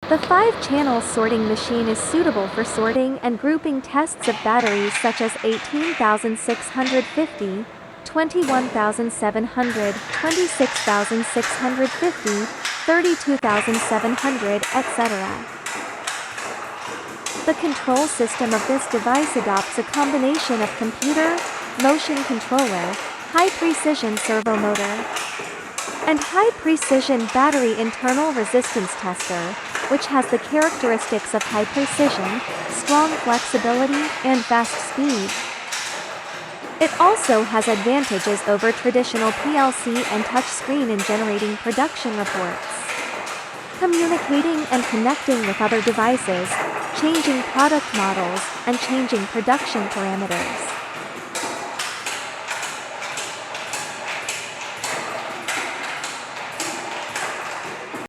The 5-channel sorting machine is suitable for sorting and grouping tests of batteries such as 18,650, 21,700, 26,650, 32,700, etc. The control system of this device adopts a combination of computer, motion controller, high-precision servo motor, and high-precision battery internal resistance tester, which has the characteristics of high precision, strong flexibility, and fast speed. It also has advantages over traditional PLC and touchscreen in generating production reports, communicating and connecting with other devices, changing product models, and changing production parameters.